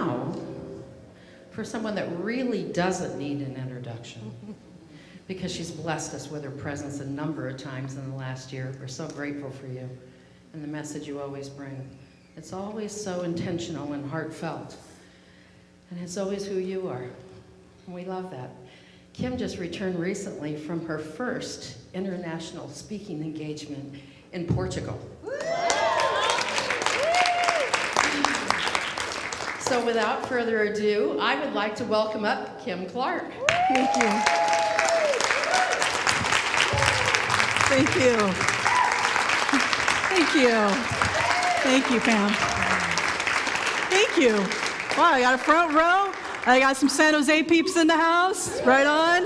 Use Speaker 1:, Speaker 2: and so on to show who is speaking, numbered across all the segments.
Speaker 1: now for someone that really doesn't need an introduction, because she's blessed us with her presence a number of times in the last year. We're so grateful for you and the message you always bring. It's always so intentional and heartfelt, and it's always who you are, and we love that. Kim just returned recently from her first international speaking engagement in Portugal. So without further ado, I would like to welcome up Kim Clark.
Speaker 2: Thank you. Thank you. Thank you. Thank you, Pam. Thank you. Wow, I got a front row. I got some San Jose peeps in the house. Right on.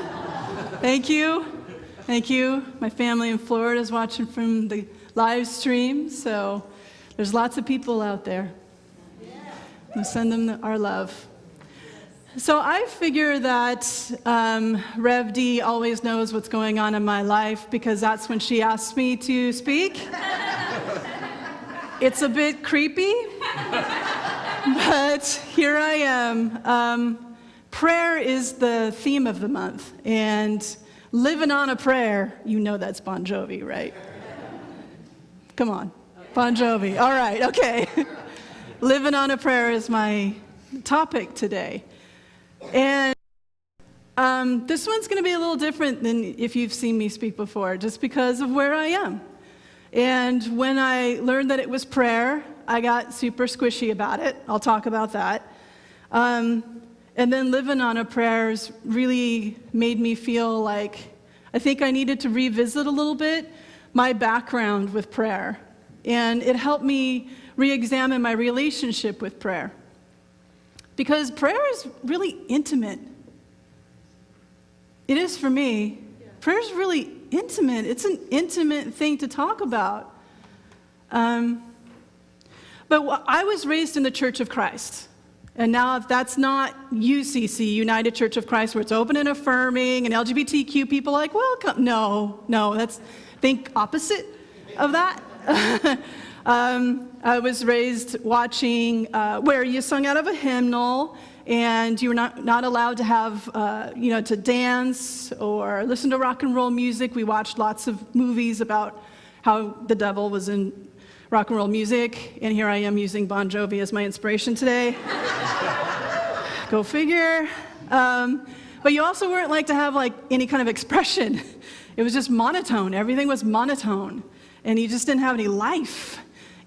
Speaker 2: Thank you. Thank you. My family in Florida is watching from the live stream, so there's lots of people out there. We'll send them our love. So I figure that Rev D always knows what's going on in my life, because that's when she asks me to speak. It's a bit creepy, but here I am. Prayer is the theme of the month, and Livin On A Prayer, you know that's Bon Jovi, right? Come on, Bon Jovi. All right, okay. Livin On A Prayer is my topic today. And this one's going to be a little different than if you've seen me speak before, just because of where I am. And when I learned that it was prayer, I got super squishy about it. I'll talk about that. And then Livin On A Prayer really made me feel like I think I needed to revisit a little bit my background with prayer. And it helped me re-examine my relationship with prayer. Because prayer is really intimate. It is for me. Prayer is really intimate. It's an intimate thing to talk about. But I was raised in the Church of Christ. And now if that's not UCC, United Church of Christ, where it's open and affirming, and LGBTQ people like, welcome. No, think opposite of that. I was raised watching where you sung out of a hymnal, and you were not allowed to have, to dance or listen to rock and roll music. We watched lots of movies about how the devil was in rock and roll music, and here I am using Bon Jovi as my inspiration today. Go figure. But you also weren't like to have like any kind of expression. It was just monotone. Everything was monotone, and you just didn't have any life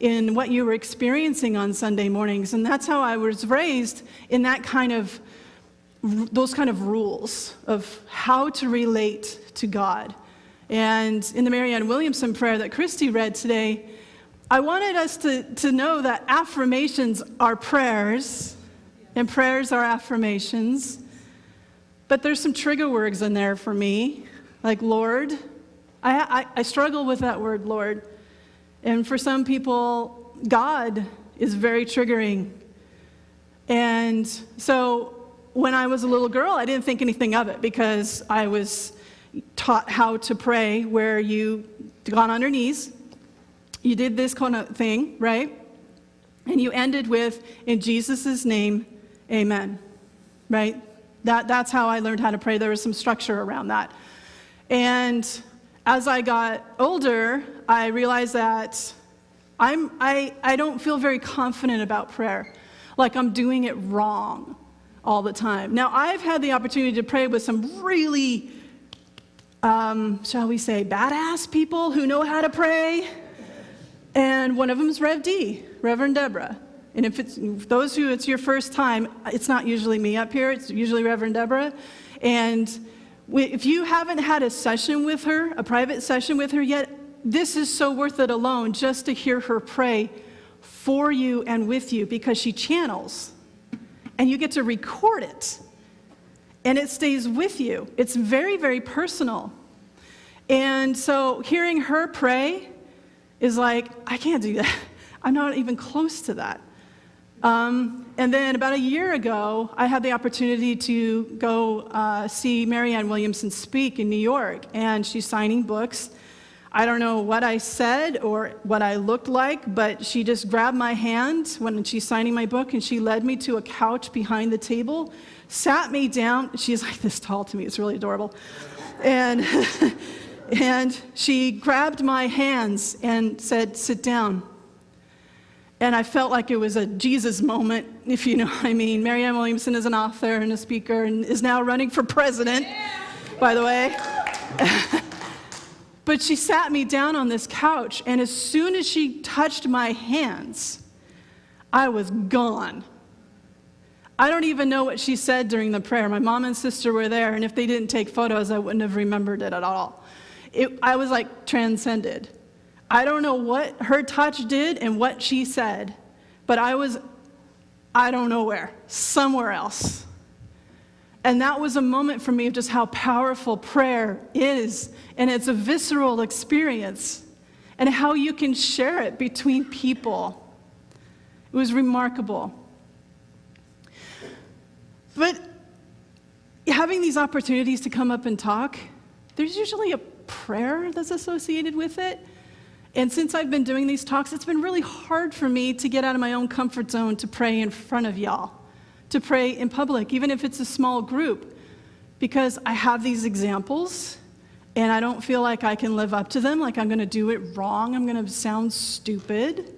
Speaker 2: in what you were experiencing on Sunday mornings. And that's how I was raised, in that those kind of rules of how to relate to God. And in the Marianne Williamson prayer that Christy read today, I wanted us to know that affirmations are prayers, and prayers are affirmations. But there's some trigger words in there for me, like Lord. I struggle with that word, Lord. And for some people, God is very triggering. And so when I was a little girl, I didn't think anything of it, because I was taught how to pray, where you got on your knees, you did this kind of thing, right? And you ended with, in Jesus' name, amen, right? That's how I learned how to pray. There was some structure around that. And as I got older, I realized that I don't feel very confident about prayer, like I'm doing it wrong all the time. Now, I've had the opportunity to pray with some really, shall we say, badass people who know how to pray, and one of them is Rev D, Reverend Deborah. And if those who it's your first time, it's not usually me up here, it's usually Reverend Deborah. And if you haven't had a session with her, a private session with her yet, this is so worth it alone, just to hear her pray for you and with you, because she channels, and you get to record it, and it stays with you. It's very, very personal. And so hearing her pray is like, I can't do that. I'm not even close to that. And then about a year ago, I had the opportunity to go see Marianne Williamson speak in New York, and she's signing books. I don't know what I said or what I looked like, but she just grabbed my hand when she's signing my book, and she led me to a couch behind the table, sat me down. She's like this tall to me. It's really adorable. And, and she grabbed my hands and said, "Sit down." And I felt like it was a Jesus moment, if you know what I mean. Marianne Williamson is an author and a speaker and is now running for president, by the way. But she sat me down on this couch, and as soon as she touched my hands, I was gone. I don't even know what she said during the prayer. My mom and sister were there, and if they didn't take photos, I wouldn't have remembered it at all. I was like transcended. I don't know what her touch did and what she said, but I don't know where, somewhere else. And that was a moment for me of just how powerful prayer is, and it's a visceral experience, and how you can share it between people. It was remarkable. But having these opportunities to come up and talk, there's usually a prayer that's associated with it. And since I've been doing these talks, it's been really hard for me to get out of my own comfort zone to pray in front of y'all, to pray in public, even if it's a small group, because I have these examples, and I don't feel like I can live up to them, like I'm going to do it wrong, I'm going to sound stupid,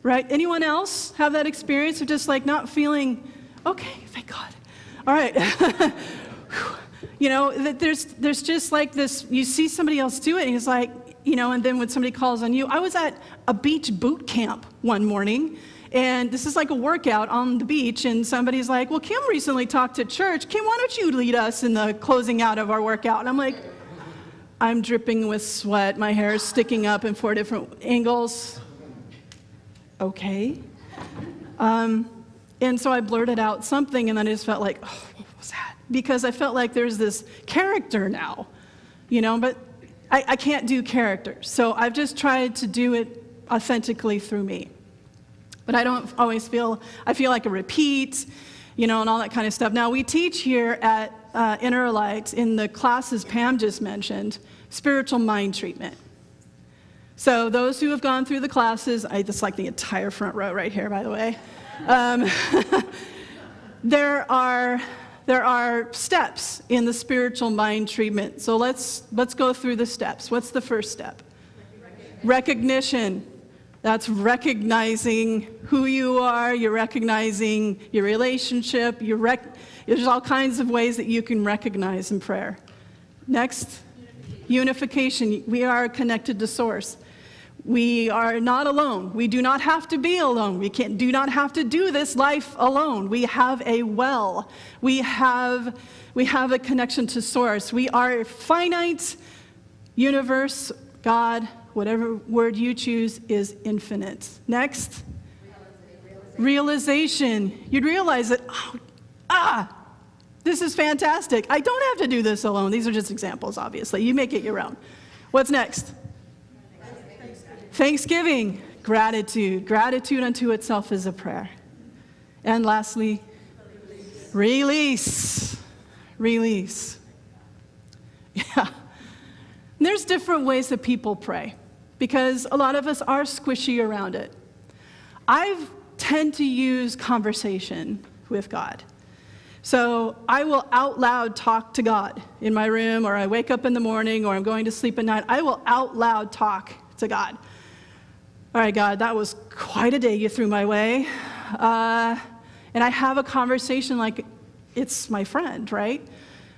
Speaker 2: right? Anyone else have that experience of just like not feeling, okay, thank God, all right. You know, there's just like this, you see somebody else do it, and he's like, you know, and then when somebody calls on you. I was at a beach boot camp one morning, and this is like a workout on the beach, and somebody's like, well, Kim recently talked to church. Kim, why don't you lead us in the closing out of our workout? And I'm like, I'm dripping with sweat. My hair is sticking up in 4 different angles. Okay. And so I blurted out something, and then I just felt like, oh, what was that? Because I felt like there's this character now, you know, but I can't do characters. So I've just tried to do it authentically through me. But I don't always feel like a repeat, you know, and all that kind of stuff. Now, we teach here at Inner Light in the classes Pam just mentioned, spiritual mind treatment. So those who have gone through the classes, I just like the entire front row right here, by the way. There are steps in the spiritual mind treatment. So let's go through the steps. What's the first step? Recognition. That's recognizing who you are. You're recognizing your relationship. There's all kinds of ways that you can recognize in prayer. Next, unification. We are connected to Source. We are not alone. We do not have to be alone. We do not have to do this life alone. We have a well. We have a connection to Source. We are a finite universe. God, whatever word you choose, is infinite. Next, realization. You'd realize that, this is fantastic. I don't have to do this alone. These are just examples, obviously. You make it your own. What's next? Thanksgiving, gratitude. Gratitude unto itself is a prayer. And lastly, release. Release. Yeah. There's different ways that people pray because a lot of us are squishy around it. I tend to use conversation with God. So I will out loud talk to God in my room, or I wake up in the morning, or I'm going to sleep at night. I will out loud talk to God. All right, God, that was quite a day you threw my way. And I have a conversation like it's my friend, right?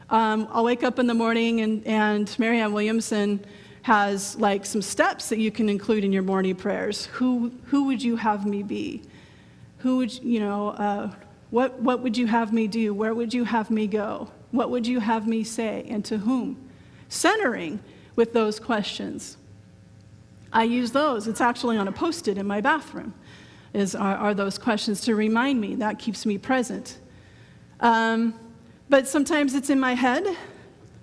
Speaker 2: I'll wake up in the morning, and Marianne Williamson has like some steps that you can include in your morning prayers. Who would you have me be? Who would, what would you have me do? Where would you have me go? What would you have me say, and to whom? Centering with those questions. I use those. It's actually on a Post-it in my bathroom, are those questions to remind me. That keeps me present. But sometimes it's in my head.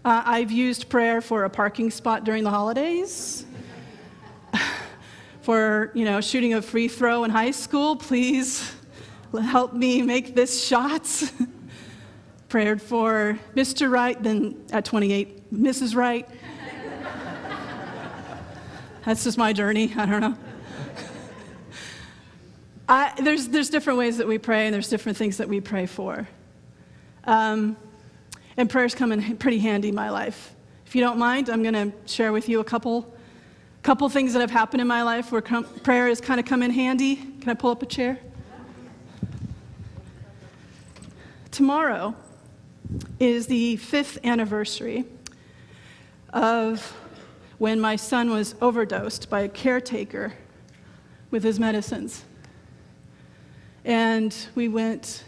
Speaker 2: I've used prayer for a parking spot during the holidays, for, shooting a free throw in high school. Please help me make this shot. Prayed for Mr. Right, then at 28, Mrs. Right. That's just my journey. I don't know. There's different ways that we pray, and there's different things that we pray for. And prayers come in pretty handy in my life. If you don't mind, I'm going to share with you a couple things that have happened in my life where prayer has kind of come in handy. Can I pull up a chair? Tomorrow is the 5th anniversary of when my son was overdosed by a caretaker with his medicines. And we went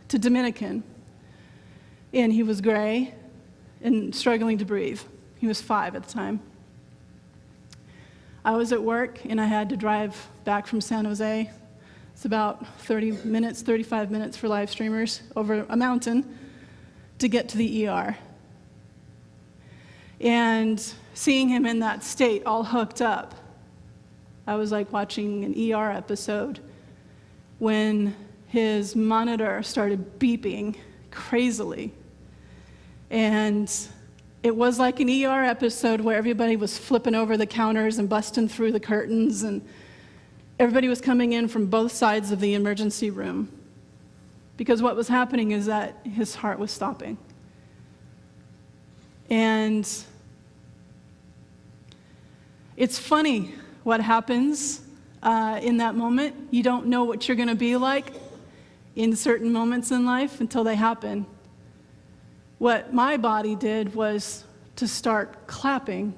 Speaker 2: to Dominican, and he was gray and struggling to breathe. He was 5 at the time. I was at work, and I had to drive back from San Jose. It's about 35 minutes for live streamers over a mountain to get to the ER. And seeing him in that state, all hooked up, I was like watching an ER episode when his monitor started beeping crazily. And it was like an ER episode where everybody was flipping over the counters and busting through the curtains, and everybody was coming in from both sides of the emergency room. Because what was happening is that his heart was stopping. And it's funny what happens in that moment. You don't know what you're going to be like in certain moments in life until they happen. What my body did was to start clapping,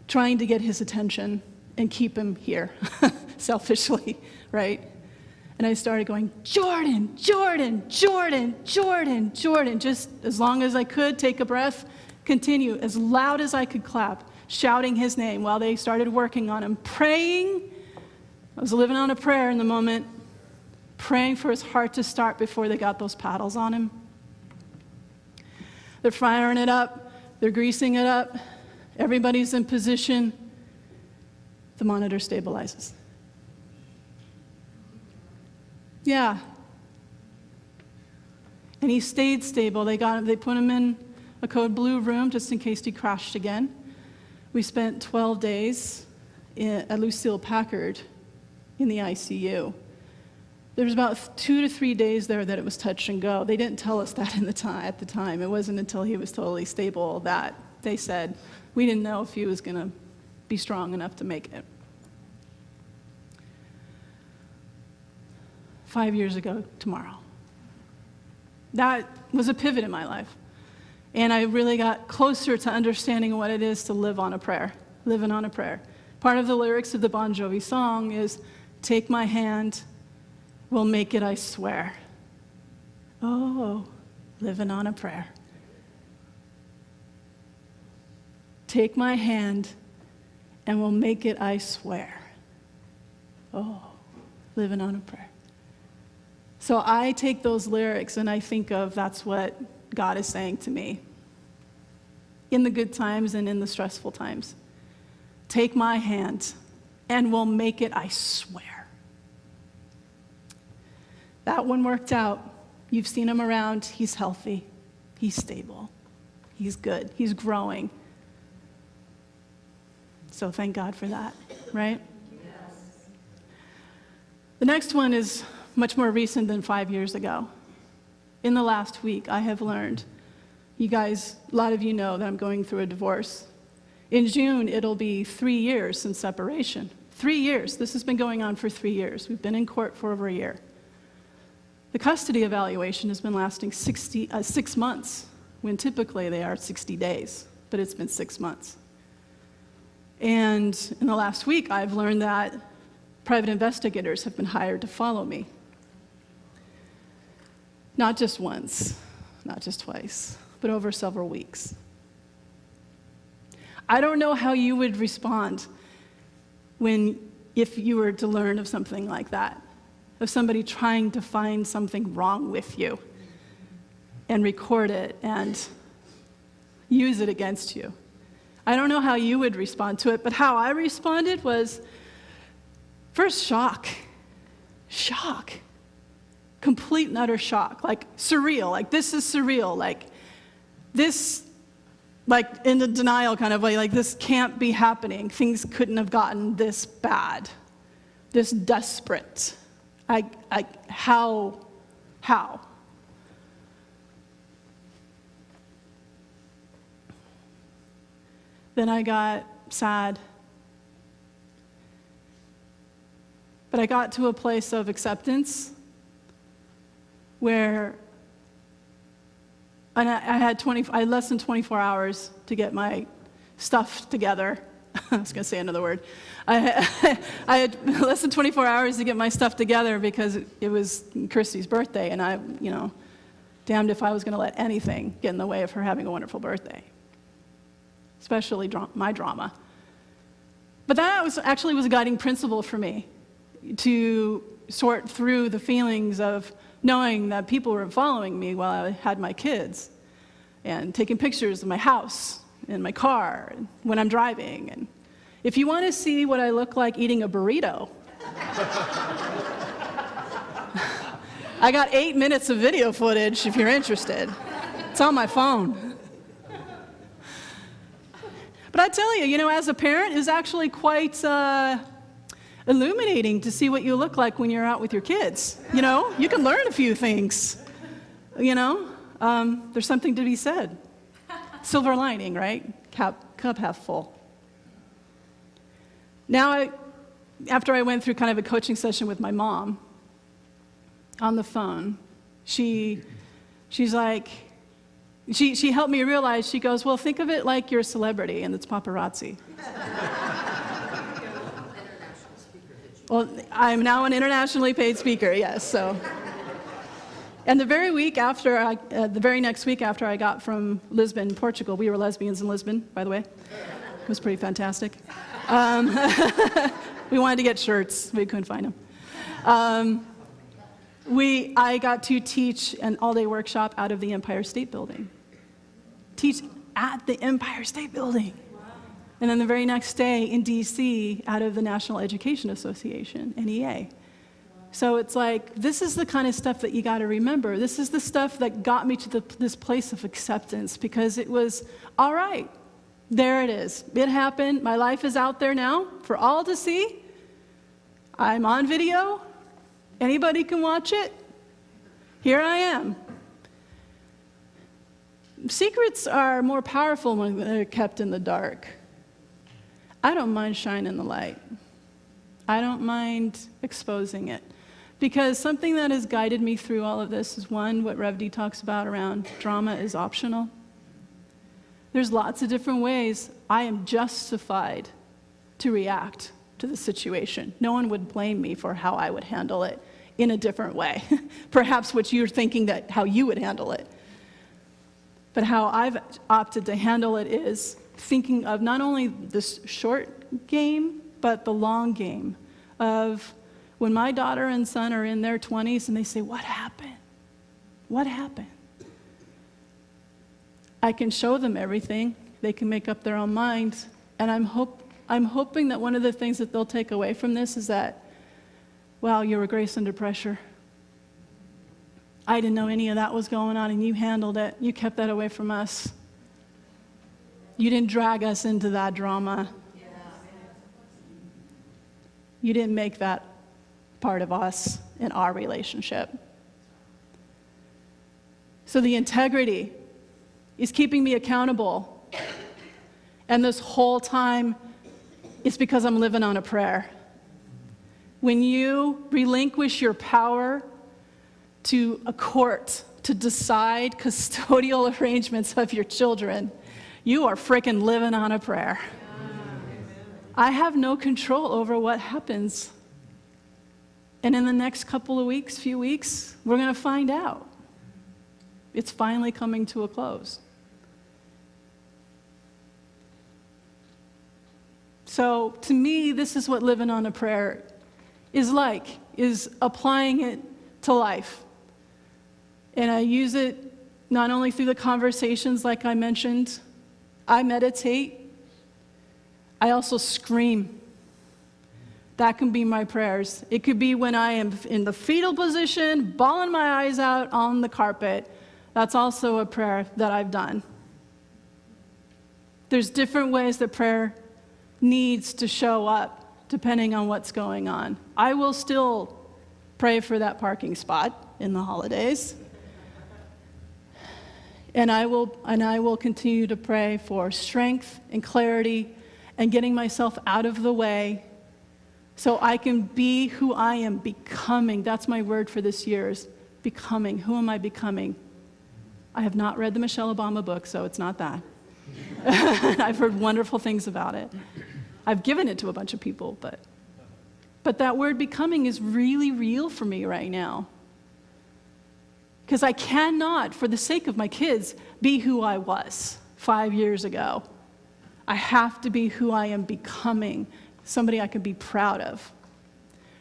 Speaker 2: trying to get his attention and keep him here, selfishly, right? And I started going, Jordan, Jordan, Jordan, Jordan, Jordan, just as long as I could, take a breath, continue, as loud as I could clap, shouting his name while they started working on him, praying. I was living on a prayer in the moment, praying for his heart to start before they got those paddles on him. They're firing it up, they're greasing it up, everybody's in position. The monitor stabilizes. Yeah. And he stayed stable. They put him in a code blue room just in case he crashed again. We spent 12 days at Lucille Packard in the ICU. There was about 2 to 3 days there that it was touch and go. They didn't tell us that at the time. It wasn't until he was totally stable that they said, we didn't know if he was going to be strong enough to make it. 5 years ago tomorrow. That was a pivot in my life. And I really got closer to understanding what it is to live on a prayer, living on a prayer. Part of the lyrics of the Bon Jovi song is, take my hand, we'll make it, I swear. Oh, living on a prayer. Take my hand, and we'll make it, I swear. Oh, living on a prayer. So I take those lyrics and I think of that's what God is saying to me in the good times and in the stressful times. Take my hand and we'll make it, I swear. That one worked out. You've seen him around. He's healthy. He's stable. He's good. He's growing. So thank God for that, right? Yes. The next one is much more recent than 5 years ago. In the last week, I have learned, you guys, a lot of you know that I'm going through a divorce. In June, it'll be 3 years since separation. 3 years. This has been going on for 3 years. We've been in court for over a year. The custody evaluation has been lasting 6 months, when typically they are 60 days, but it's been 6 months. And in the last week, I've learned that private investigators have been hired to follow me. Not just once, not just twice, but over several weeks. I don't know how you would respond if you were to learn of something like that, of somebody trying to find something wrong with you and record it and use it against you. I don't know how you would respond to it, but how I responded was first shock. Shock. Complete and utter shock, like surreal, like this is surreal, like this like in the denial kind of way, like this can't be happening. Things couldn't have gotten this bad, this desperate. How? Then I got sad. But I got to a place of acceptance where I had less than 24 hours to get my stuff together. I was going to say another word. I had less than 24 hours to get my stuff together because it was Christy's birthday, and I, damned if I was going to let anything get in the way of her having a wonderful birthday, especially my drama. But that was a guiding principle for me, to sort through the feelings of knowing that people were following me while I had my kids and taking pictures of my house and my car and when I'm driving. And if you want to see what I look like eating a burrito, I got 8 minutes of video footage if you're interested. It's on my phone. But I tell you, as a parent, it's actually quite illuminating to see what you look like when you're out with your kids. You can learn a few things. There's something to be said. Silver lining, right? Cup half full. Now, after I went through kind of a coaching session with my mom on the phone, she's like, she helped me realize, she goes, well, think of it like you're a celebrity and it's paparazzi. Well, I'm now an internationally paid speaker, yes, so. And the very next week after I got from Lisbon, Portugal, we were lesbians in Lisbon, by the way. It was pretty fantastic. We wanted to get shirts, we couldn't find them. I got to teach an all-day workshop out of the Empire State Building. Teach at the Empire State Building. And then the very next day in DC, out of the National Education Association, NEA. So it's like, this is the kind of stuff that you got to remember. This is the stuff that got me to this place of acceptance, because it was, all right, there it is. It happened. My life is out there now for all to see. I'm on video. Anybody can watch it. Here I am. Secrets are more powerful when they're kept in the dark. I don't mind shining the light. I don't mind exposing it. Because something that has guided me through all of this is, one, what Rev D talks about around drama is optional. There's lots of different ways I am justified to react to the situation. No one would blame me for how I would handle it in a different way. Perhaps what you're thinking that how you would handle it. But how I've opted to handle it is thinking of not only this short game, but the long game of when my daughter and son are in their 20s and they say, what happened? What happened? I can show them everything. They can make up their own minds. And I'm hoping that one of the things that they'll take away from this is that, wow, you were grace under pressure. I didn't know any of that was going on, and you handled it. You kept that away from us. You didn't drag us into that drama. You didn't make that part of us in our relationship. So the integrity is keeping me accountable. And this whole time, it's because I'm living on a prayer. When you relinquish your power to a court to decide custodial arrangements of your children, you are frickin' living on a prayer. I have no control over what happens. And in the next few weeks, we're going to find out. It's finally coming to a close. So to me, this is what living on a prayer is like, is applying it to life. And I use it not only through the conversations like I mentioned. I meditate. I also scream. That can be my prayers. It could be when I am in the fetal position, bawling my eyes out on the carpet. That's also a prayer that I've done. There's different ways that prayer needs to show up depending on what's going on. I will still pray for that parking spot in the holidays. And I will continue to pray for strength and clarity and getting myself out of the way so I can be who I am becoming. That's my word for this year, is becoming. Who am I becoming? I have not read the Michelle Obama book, so it's not that. I've heard wonderful things about it. I've given it to a bunch of people, but that word becoming is really real for me right now. Because I cannot, for the sake of my kids, be who I was 5 years ago. I have to be who I am becoming, somebody I can be proud of,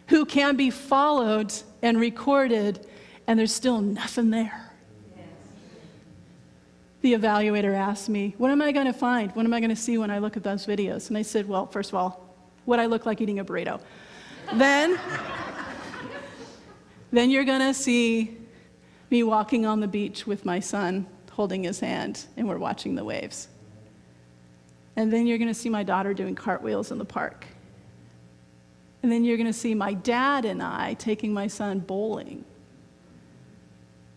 Speaker 2: who can be followed and recorded, and there's still nothing there. The evaluator asked me, what am I going to find? What am I going to see when I look at those videos? And I said, well, first of all, what I look like eating a burrito. Then you're going to see me walking on the beach with my son, holding his hand, and we're watching the waves. And then you're going to see my daughter doing cartwheels in the park. And then you're going to see my dad and I taking my son bowling,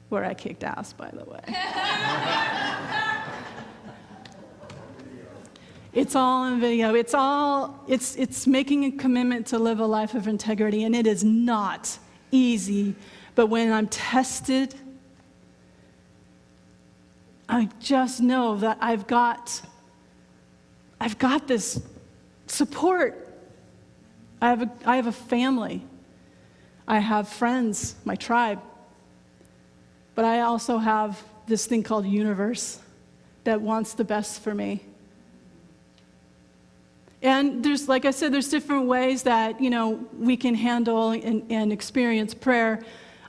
Speaker 2: where I kicked ass, by the way. It's all in video. It's making a commitment to live a life of integrity, and it is not easy. But when I'm tested, I just know that I've got this support. I have a family. I have friends, my tribe. But I also have this thing called universe that wants the best for me. And there's, like I said, there's different ways that, we can handle and experience prayer.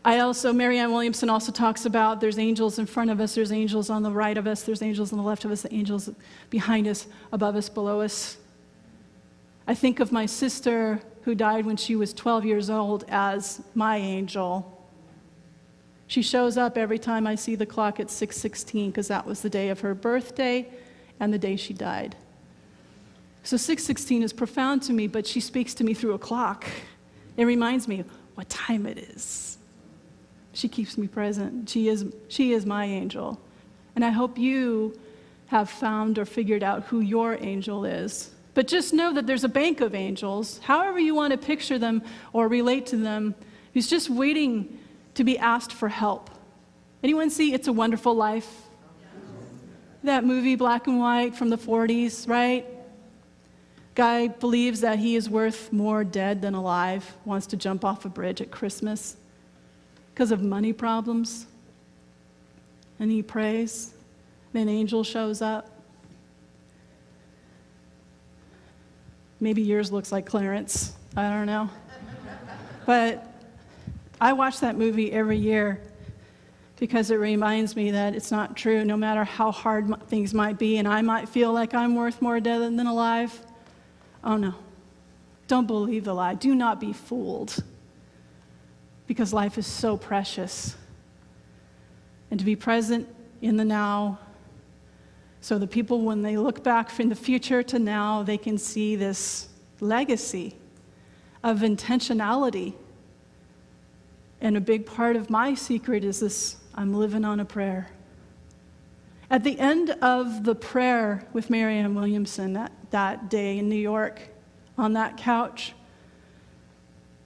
Speaker 2: Marianne Williamson also talks about there's angels in front of us, there's angels on the right of us, there's angels on the left of us, the angels behind us, above us, below us. I think of my sister who died when she was 12 years old as my angel. She shows up every time I see the clock at 6:16 because that was the day of her birthday and the day she died. So 6:16 is profound to me, but she speaks to me through a clock. It reminds me what time it is. She keeps me present. She is my angel. And I hope you have found or figured out who your angel is. But just know that there's a bank of angels, however you want to picture them or relate to them, who's just waiting to be asked for help. Anyone see It's a Wonderful Life? That movie, black and white, from the 40s, right? Guy believes that he is worth more dead than alive, wants to jump off a bridge at Christmas because of money problems. And he prays, and an angel shows up. Maybe yours looks like Clarence, I don't know. But I watch that movie every year because it reminds me that it's not true, no matter how hard things might be, and I might feel like I'm worth more dead than alive. Oh no, don't believe the lie. Do not be fooled, because life is so precious. And to be present in the now, so the people, when they look back from the future to now, they can see this legacy of intentionality. And a big part of my secret is this: I'm living on a prayer. At the end of the prayer with Marianne Williamson that day in New York, on that couch,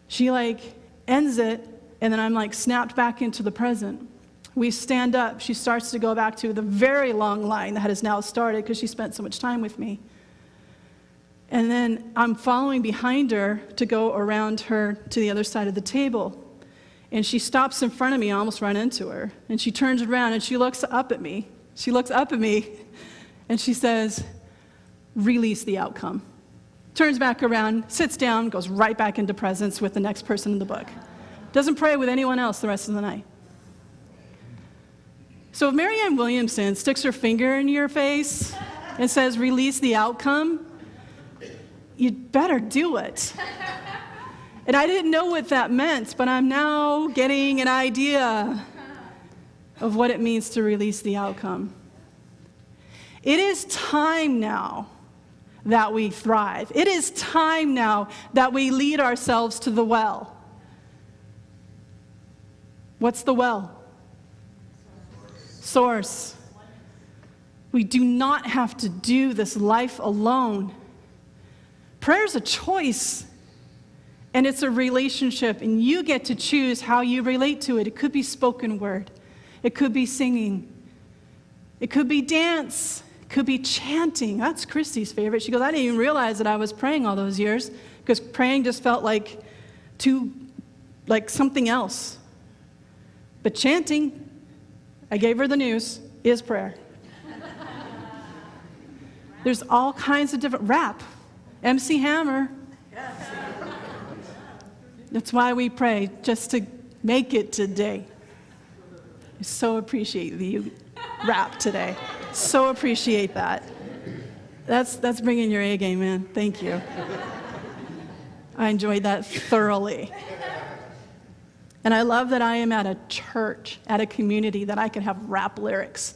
Speaker 2: she ends it, and then I'm snapped back into the present. We stand up. She starts to go back to the very long line that has now started because she spent so much time with me. And then I'm following behind her to go around her to the other side of the table. And she stops in front of me. I almost run into her. And she turns around and she looks up at me. And she says, "Release the outcome." Turns back around, sits down, goes right back into presence with the next person in the book. Doesn't pray with anyone else the rest of the night. So if Marianne Williamson sticks her finger in your face and says, "Release the outcome," you'd better do it. And I didn't know what that meant, but I'm now getting an idea of what it means to release the outcome. It is time now that we thrive. It is time now that we lead ourselves to the well. What's the well? Source. We do not have to do this life alone. Prayer is a choice, and it's a relationship, and you get to choose how you relate to it. It could be spoken word. It could be singing. It could be dance. It could be chanting. That's Christy's favorite. She goes, I didn't even realize that I was praying all those years, because praying just felt like something else. But chanting, I gave her the news, is prayer. There's all kinds of different rap. MC Hammer. That's why we pray, just to make it today. I so appreciate the rap today. So appreciate that. That's bringing your A game, man. Thank you. I enjoyed that thoroughly. And I love that I am at a church, at a community that I can have rap lyrics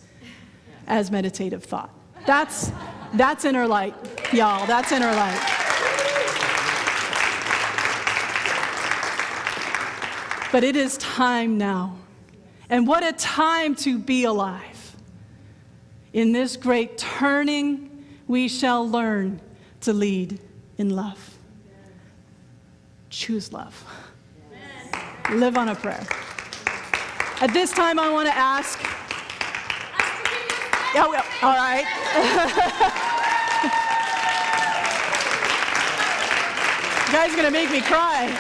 Speaker 2: as meditative thought. That's inner light, y'all. That's inner light. But it is time now. And what a time to be alive. In this great turning, we shall learn to lead in love. Choose love. Live on a prayer. At this time, I want to ask. Oh, yeah, all right. You guys are going to make me cry.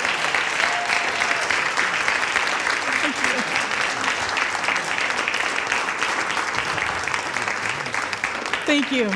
Speaker 2: Thank you.